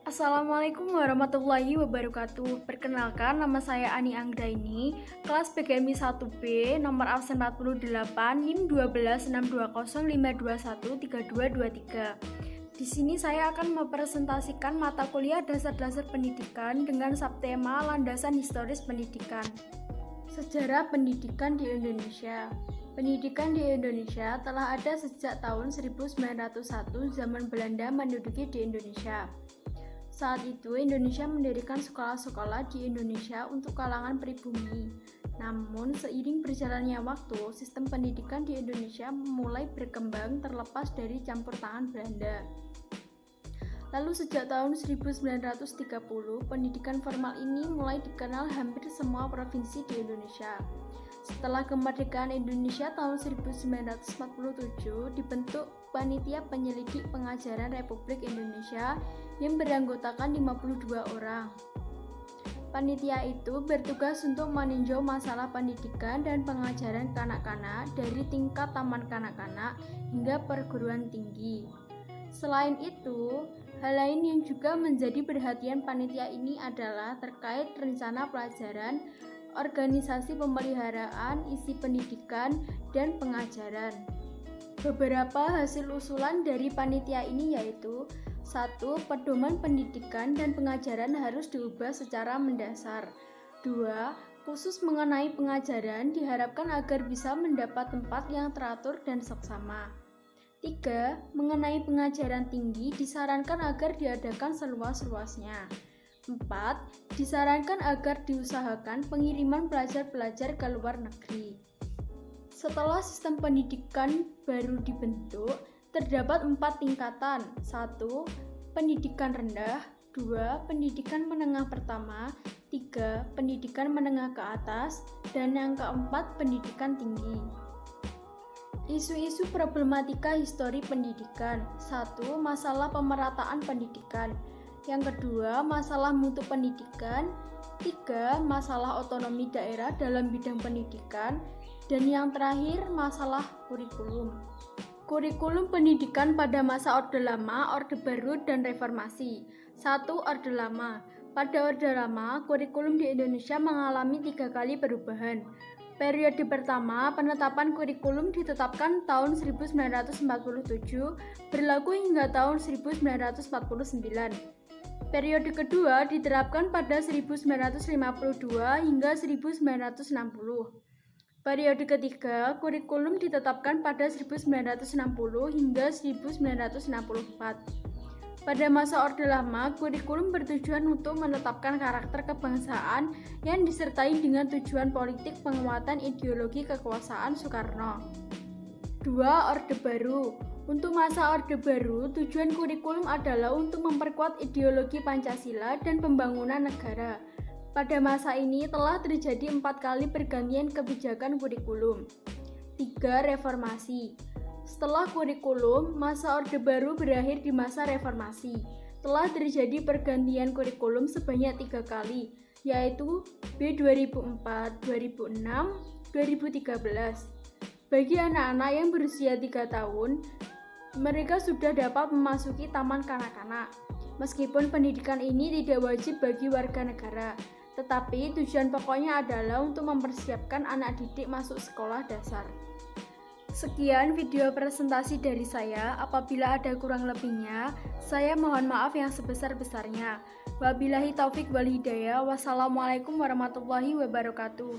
Assalamualaikum warahmatullahi wabarakatuh. Perkenalkan, nama saya Ani Anggraini, kelas PGMI 1B, nomor absen 48, NIM 126205213223. Di sini saya akan mempresentasikan mata kuliah dasar-dasar pendidikan dengan subtema landasan historis pendidikan. Sejarah pendidikan di Indonesia. Pendidikan di Indonesia telah ada sejak tahun 1901 zaman Belanda menduduki di Indonesia. Saat itu, Indonesia mendirikan sekolah-sekolah di Indonesia untuk kalangan pribumi. Namun, seiring berjalannya waktu, sistem pendidikan di Indonesia mulai berkembang terlepas dari campur tangan Belanda. Lalu sejak tahun 1930, pendidikan formal ini mulai dikenal hampir semua provinsi di Indonesia. Setelah kemerdekaan Indonesia tahun 1947, dibentuk Panitia Penyelidik Pengajaran Republik Indonesia yang beranggotakan 52 orang. Panitia itu bertugas untuk meninjau masalah pendidikan dan pengajaran kanak-kanak dari tingkat taman kanak-kanak hingga perguruan tinggi. Selain itu, hal lain yang juga menjadi perhatian panitia ini adalah terkait rencana pelajaran, organisasi pemeliharaan, isi pendidikan, dan pengajaran. Beberapa hasil usulan dari panitia ini yaitu 1. Pedoman pendidikan dan pengajaran harus diubah secara mendasar. 2. Khusus mengenai pengajaran diharapkan agar bisa mendapat tempat yang teratur dan seksama. 3. Mengenai pengajaran tinggi disarankan agar diadakan seluas-luasnya. 4. Disarankan agar diusahakan pengiriman pelajar-pelajar ke luar negeri. Setelah sistem pendidikan baru dibentuk, terdapat 4 tingkatan. 1. Pendidikan rendah. 2. Pendidikan menengah pertama. 3. Pendidikan menengah ke atas. Dan yang keempat, pendidikan tinggi. Isu-isu problematika histori pendidikan. 1. Masalah pemerataan pendidikan. Yang kedua, masalah mutu pendidikan. 3. Masalah otonomi daerah dalam bidang pendidikan. Dan yang terakhir, masalah kurikulum. Kurikulum pendidikan pada masa Orde Lama, Orde Baru, dan Reformasi. 1. Orde Lama. Pada Orde Lama, kurikulum di Indonesia mengalami 3 kali perubahan. Periode pertama, penetapan kurikulum ditetapkan tahun 1947, berlaku hingga tahun 1949. Periode kedua diterapkan pada 1952 hingga 1960. Periode ketiga, kurikulum ditetapkan pada 1960 hingga 1964. Pada masa Orde Lama, kurikulum bertujuan untuk menetapkan karakter kebangsaan yang disertai dengan tujuan politik penguatan ideologi kekuasaan Soekarno. 2. Orde Baru. Untuk masa Orde Baru, tujuan kurikulum adalah untuk memperkuat ideologi Pancasila dan pembangunan negara. Pada masa ini telah terjadi 4 kali pergantian kebijakan kurikulum. 3. Reformasi. Setelah kurikulum, masa Orde Baru berakhir di masa reformasi. Telah terjadi pergantian kurikulum sebanyak 3 kali, yaitu B 2004, 2006, 2013. Bagi anak-anak yang berusia 3 tahun, mereka sudah dapat memasuki taman kanak-kanak. Meskipun pendidikan ini tidak wajib bagi warga negara, tetapi tujuan pokoknya adalah untuk mempersiapkan anak didik masuk sekolah dasar. Sekian video presentasi dari saya. Apabila ada kurang lebihnya, saya mohon maaf yang sebesar-besarnya. Wabillahi taufik wal hidayah. Wassalamualaikum warahmatullahi wabarakatuh.